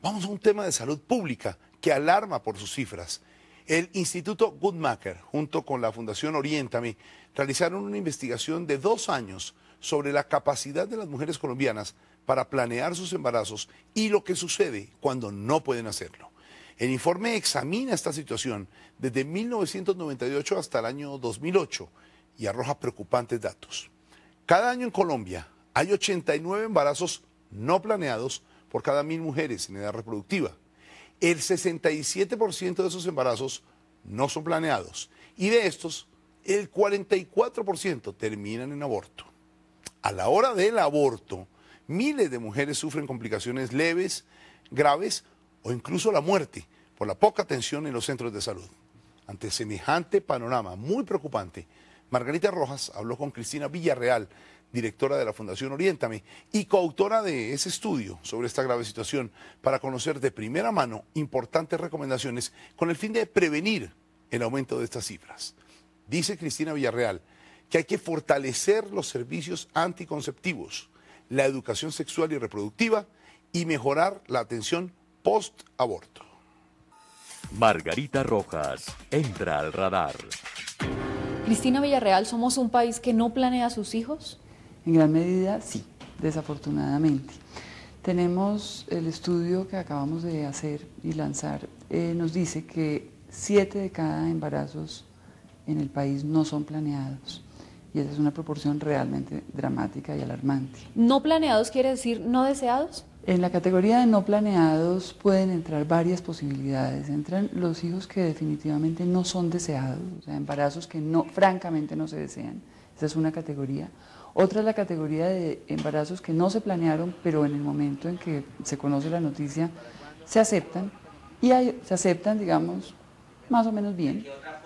Vamos a un tema de salud pública que alarma por sus cifras. El Instituto Guttmacher, junto con la Fundación Oriéntame, realizaron una investigación de 2 años sobre la capacidad de las mujeres colombianas para planear sus embarazos y lo que sucede cuando no pueden hacerlo. El informe examina esta situación desde 1998 hasta el año 2008 y arroja preocupantes datos. Cada año en Colombia hay 89 embarazos no planeados por cada 1000 mujeres en edad reproductiva. El 67% de esos embarazos no son planeados y de estos, el 44% terminan en aborto. A la hora del aborto, miles de mujeres sufren complicaciones leves, graves o incluso la muerte por la poca atención en los centros de salud. Ante semejante panorama muy preocupante, Margarita Rojas habló con Cristina Villarreal, directora de la Fundación Oriéntame y coautora de ese estudio sobre esta grave situación, para conocer de primera mano importantes recomendaciones con el fin de prevenir el aumento de estas cifras. Dice Cristina Villarreal que hay que fortalecer los servicios anticonceptivos, la educación sexual y reproductiva y mejorar la atención post-aborto. Margarita Rojas entra al radar. Cristina Villarreal, ¿somos un país que no planea a sus hijos? En gran medida, sí, desafortunadamente. Tenemos el estudio que acabamos de hacer y lanzar, nos dice que 7 de cada embarazos en el país no son planeados. Y esa es una proporción realmente dramática y alarmante. ¿No planeados quiere decir no deseados? En la categoría de no planeados pueden entrar varias posibilidades. Entran los hijos que definitivamente no son deseados, o sea, embarazos que francamente no se desean. Esa es una categoría. Otra es la categoría de embarazos que no se planearon, pero en el momento en que se conoce la noticia se aceptan, se aceptan, digamos, más o menos bien.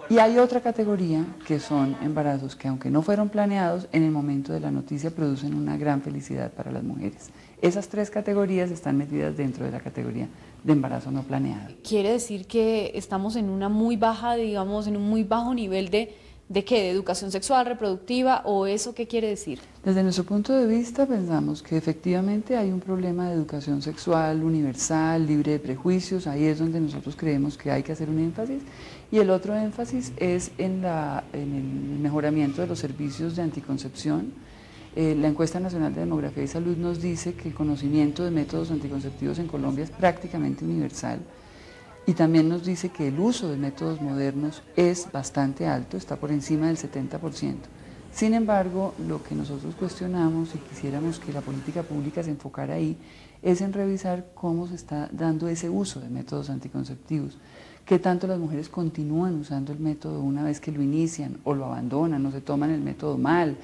Y hay otra categoría que son embarazos que, aunque no fueron planeados, en el momento de la noticia producen una gran felicidad para las mujeres. Esas 3 categorías están metidas dentro de la categoría de embarazo no planeado. ¿Quiere decir que estamos en una muy baja, digamos, en un muy bajo nivel ¿de qué? ¿De educación sexual, reproductiva o eso qué quiere decir? Desde nuestro punto de vista pensamos que efectivamente hay un problema de educación sexual universal, libre de prejuicios, ahí es donde nosotros creemos que hay que hacer un énfasis, y el otro énfasis es en el mejoramiento de los servicios de anticoncepción. La encuesta nacional de demografía y salud nos dice que el conocimiento de métodos anticonceptivos en Colombia es prácticamente universal. Y también nos dice que el uso de métodos modernos es bastante alto, está por encima del 70%. Sin embargo, lo que nosotros cuestionamos y quisiéramos que la política pública se enfocara ahí, es en revisar cómo se está dando ese uso de métodos anticonceptivos. Qué tanto las mujeres continúan usando el método una vez que lo inician, o lo abandonan, o se toman el método mal,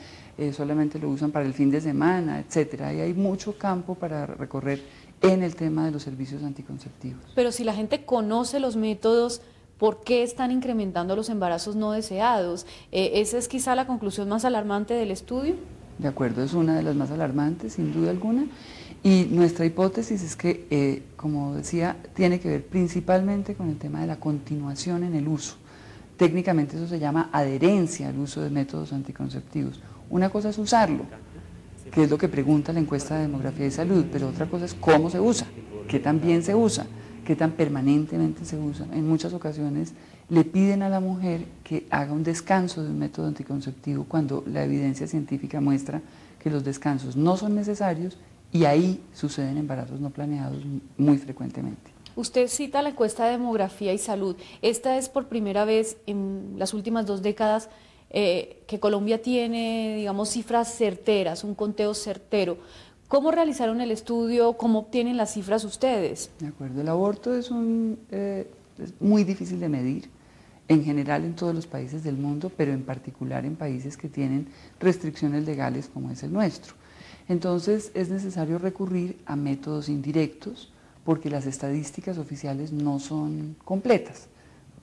solamente lo usan para el fin de semana, etcétera. Y hay mucho campo para recorrer en el tema de los servicios anticonceptivos. Pero si la gente conoce los métodos, ¿por qué están incrementando los embarazos no deseados? ¿Esa es quizá la conclusión más alarmante del estudio? De acuerdo, es una de las más alarmantes, sin duda alguna, y nuestra hipótesis es que, como decía, tiene que ver principalmente con el tema de la continuación en el uso. Técnicamente eso se llama adherencia al uso de métodos anticonceptivos. Una cosa es usarlo, que es lo que pregunta la encuesta de demografía y salud, pero otra cosa es cómo se usa, qué tan bien se usa, qué tan permanentemente se usa. En muchas ocasiones le piden a la mujer que haga un descanso de un método anticonceptivo cuando la evidencia científica muestra que los descansos no son necesarios y ahí suceden embarazos no planeados muy frecuentemente. Usted cita la encuesta de demografía y salud. Esta es por primera vez en las últimas 2 décadas que Colombia tiene, digamos, cifras certeras, un conteo certero. ¿Cómo realizaron el estudio? ¿Cómo obtienen las cifras ustedes? De acuerdo, el aborto es muy difícil de medir, en general en todos los países del mundo, pero en particular en países que tienen restricciones legales como es el nuestro. Entonces es necesario recurrir a métodos indirectos porque las estadísticas oficiales no son completas,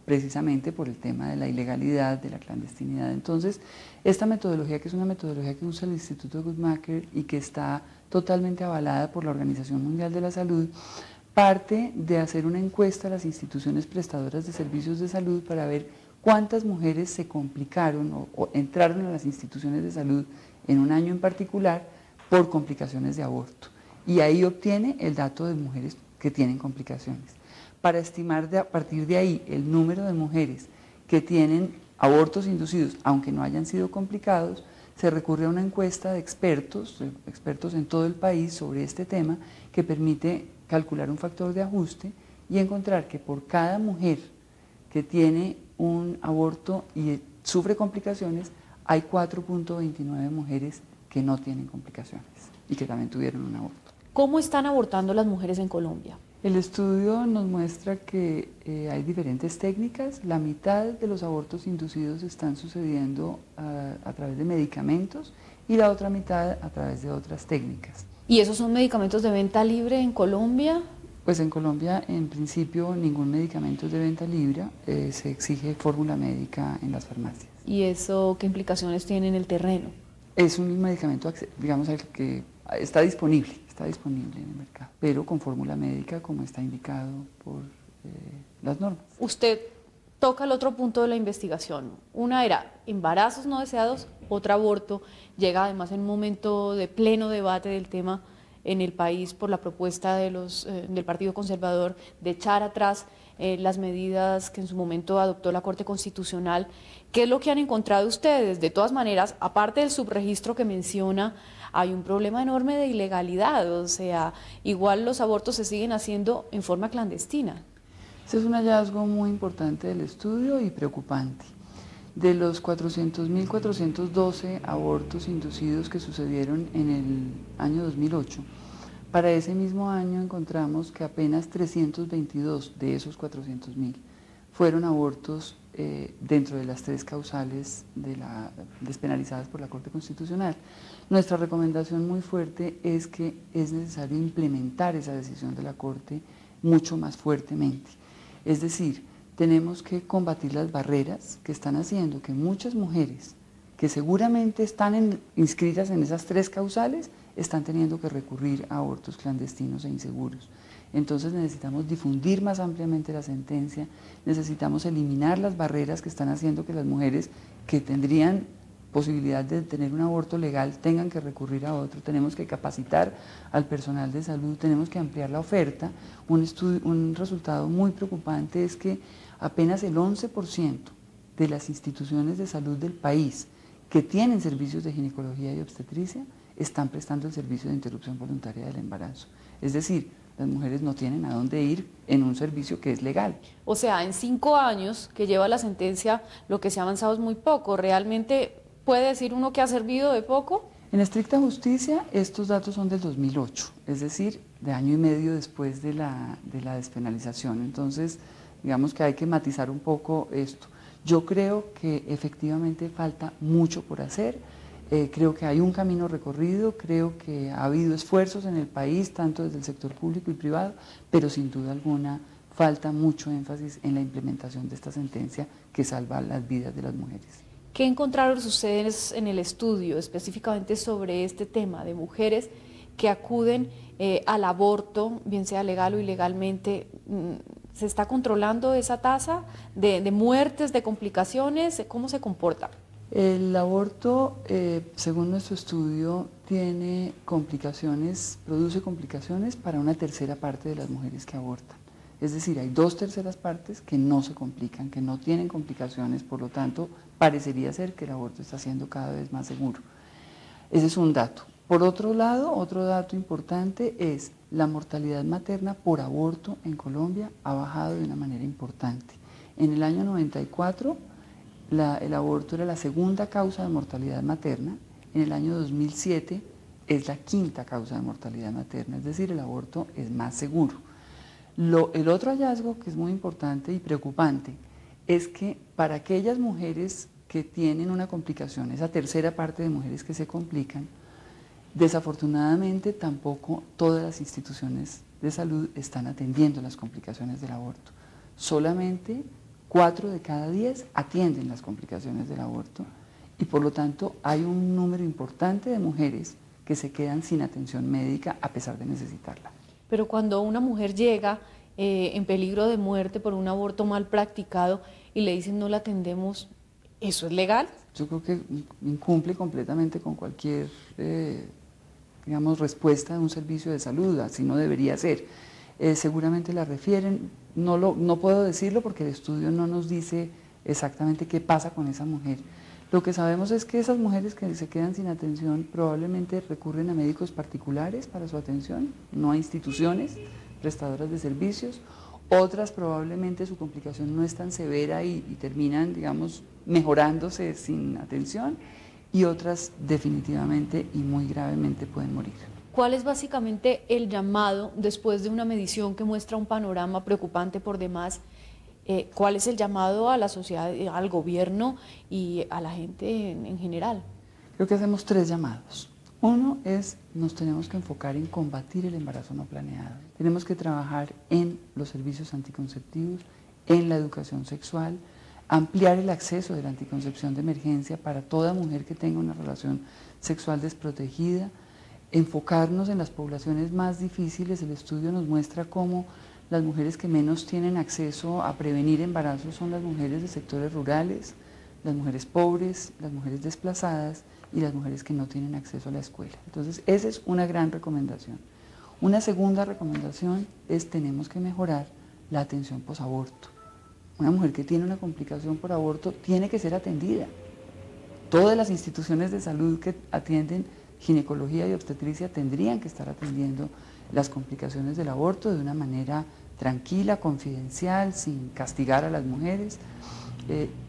precisamente por el tema de la ilegalidad, de la clandestinidad. Entonces, esta metodología, que es una metodología que usa el Instituto Guttmacher y que está totalmente avalada por la Organización Mundial de la Salud, parte de hacer una encuesta a las instituciones prestadoras de servicios de salud para ver cuántas mujeres se complicaron o entraron a las instituciones de salud en un año en particular por complicaciones de aborto. Y ahí obtiene el dato de mujeres que tienen complicaciones. Para estimar a partir de ahí el número de mujeres que tienen abortos inducidos, aunque no hayan sido complicados, se recurre a una encuesta de expertos en todo el país sobre este tema, que permite calcular un factor de ajuste y encontrar que por cada mujer que tiene un aborto y sufre complicaciones, hay 4.29 mujeres que no tienen complicaciones y que también tuvieron un aborto. ¿Cómo están abortando las mujeres en Colombia? El estudio nos muestra que hay diferentes técnicas. La mitad de los abortos inducidos están sucediendo a través de medicamentos y la otra mitad a través de otras técnicas. ¿Y esos son medicamentos de venta libre en Colombia? Pues en Colombia, en principio, ningún medicamento es de venta libre, se exige fórmula médica en las farmacias. ¿Y eso qué implicaciones tiene en el terreno? Es un medicamento, digamos, que está disponible en el mercado, pero con fórmula médica como está indicado por las normas. Usted toca el otro punto de la investigación. Una era embarazos no deseados, otra aborto. Llega además en un momento de pleno debate del tema en el país por la propuesta del Partido Conservador de echar atrás las medidas que en su momento adoptó la Corte Constitucional. ¿Qué es lo que han encontrado ustedes? De todas maneras, aparte del subregistro que menciona, hay un problema enorme de ilegalidad, o sea, igual los abortos se siguen haciendo en forma clandestina. Ese es un hallazgo muy importante del estudio y preocupante. De los 400.412 abortos inducidos que sucedieron en el año 2008, para ese mismo año encontramos que apenas 322 de esos 400.000 fueron abortos dentro de las 3 causales despenalizadas por la Corte Constitucional. Nuestra recomendación muy fuerte es que es necesario implementar esa decisión de la Corte mucho más fuertemente. Es decir, tenemos que combatir las barreras que están haciendo que muchas mujeres que seguramente están inscritas en esas 3 causales están teniendo que recurrir a abortos clandestinos e inseguros. Entonces necesitamos difundir más ampliamente la sentencia, necesitamos eliminar las barreras que están haciendo que las mujeres que tendrían posibilidad de tener un aborto legal tengan que recurrir a otro. Tenemos que capacitar al personal de salud, tenemos que ampliar la oferta. Un resultado muy preocupante es que apenas el 11% de las instituciones de salud del país que tienen servicios de ginecología y obstetricia están prestando el servicio de interrupción voluntaria del embarazo. Es decir, las mujeres no tienen a dónde ir en un servicio que es legal. O sea, en 5 años que lleva la sentencia, lo que se ha avanzado es muy poco. ¿Realmente puede decir uno que ha servido de poco? En estricta justicia, estos datos son del 2008, es decir, de año y medio después de la despenalización. Entonces, digamos que hay que matizar un poco esto. Yo creo que efectivamente falta mucho por hacer. Creo que hay un camino recorrido, creo que ha habido esfuerzos en el país, tanto desde el sector público y privado, pero sin duda alguna falta mucho énfasis en la implementación de esta sentencia que salva las vidas de las mujeres. ¿Qué encontraron ustedes en el estudio específicamente sobre este tema de mujeres que acuden al aborto, bien sea legal o ilegalmente? ¿Se está controlando esa tasa de muertes, de complicaciones? ¿Cómo se comporta? El aborto, según nuestro estudio, tiene complicaciones, produce complicaciones para una tercera parte de las mujeres que abortan. Es decir, hay 2/3 partes que no se complican, que no tienen complicaciones, por lo tanto, parecería ser que el aborto está siendo cada vez más seguro. Ese es un dato. Por otro lado, otro dato importante es la mortalidad materna por aborto en Colombia ha bajado de una manera importante. En el año 94, el aborto era la segunda causa de mortalidad materna, en el año 2007 es la quinta causa de mortalidad materna, es decir, el aborto es más seguro. El otro hallazgo que es muy importante y preocupante es que para aquellas mujeres que tienen una complicación, esa tercera parte de mujeres que se complican, desafortunadamente tampoco todas las instituciones de salud están atendiendo las complicaciones del aborto. Solamente 4 de cada 10 atienden las complicaciones del aborto y por lo tanto hay un número importante de mujeres que se quedan sin atención médica a pesar de necesitarla. Pero cuando una mujer llega en peligro de muerte por un aborto mal practicado y le dicen no la atendemos, ¿eso es legal? Yo creo que incumple completamente con cualquier, digamos, respuesta de un servicio de salud, así no debería ser. seguramente la refieren, no puedo decirlo porque el estudio no nos dice exactamente qué pasa con esa mujer. Lo que sabemos es que esas mujeres que se quedan sin atención probablemente recurren a médicos particulares para su atención, no a instituciones prestadoras de servicios. Otras probablemente su complicación no es tan severa y terminan, digamos, mejorándose sin atención, y otras definitivamente y muy gravemente pueden morir. ¿Cuál es básicamente el llamado después de una medición que muestra un panorama preocupante por demás? ¿Cuál es el llamado a la sociedad, al gobierno y a la gente en general? Creo que hacemos 3 llamados. Uno es, nos tenemos que enfocar en combatir el embarazo no planeado. Tenemos que trabajar en los servicios anticonceptivos, en la educación sexual, ampliar el acceso de la anticoncepción de emergencia para toda mujer que tenga una relación sexual desprotegida, enfocarnos en las poblaciones más difíciles. El estudio nos muestra cómo las mujeres que menos tienen acceso a prevenir embarazos son las mujeres de sectores rurales, las mujeres pobres, las mujeres desplazadas y las mujeres que no tienen acceso a la escuela. Entonces, esa es una gran recomendación. Una segunda recomendación es tenemos que mejorar la atención posaborto. Una mujer que tiene una complicación por aborto tiene que ser atendida. Todas las instituciones de salud que atienden ginecología y obstetricia tendrían que estar atendiendo las complicaciones del aborto de una manera tranquila, confidencial, sin castigar a las mujeres,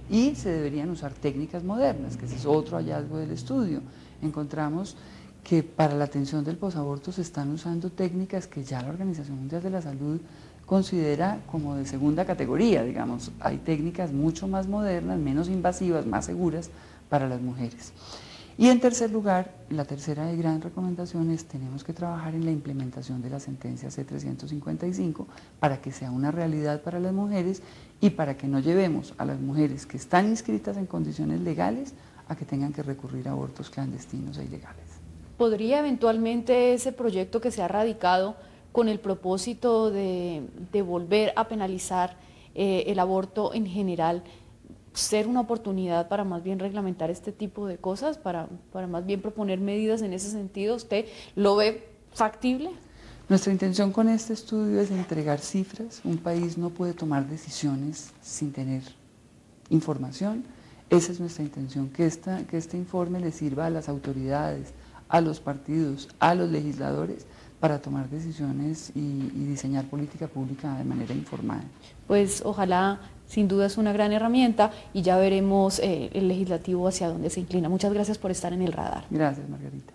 y se deberían usar técnicas modernas, que ese es otro hallazgo del estudio. Encontramos que para la atención del posaborto se están usando técnicas que ya la Organización Mundial de la Salud considera como de segunda categoría, digamos. Hay técnicas mucho más modernas, menos invasivas, más seguras para las mujeres. Y en tercer lugar, la tercera y gran recomendación es tenemos que trabajar en la implementación de la sentencia C-355 para que sea una realidad para las mujeres y para que no llevemos a las mujeres que están inscritas en condiciones legales a que tengan que recurrir a abortos clandestinos e ilegales. ¿Podría eventualmente ese proyecto que se ha radicado con el propósito de volver a penalizar el aborto en general ser una oportunidad para más bien reglamentar este tipo de cosas, para más bien proponer medidas en ese sentido? ¿Usted lo ve factible? Nuestra intención con este estudio es entregar cifras. Un país no puede tomar decisiones sin tener información. Esa es nuestra intención, que este informe le sirva a las autoridades, a los partidos, a los legisladores, para tomar decisiones y diseñar política pública de manera informada. Pues ojalá, sin duda es una gran herramienta y ya veremos el legislativo hacia dónde se inclina. Muchas gracias por estar en el radar. Gracias, Margarita.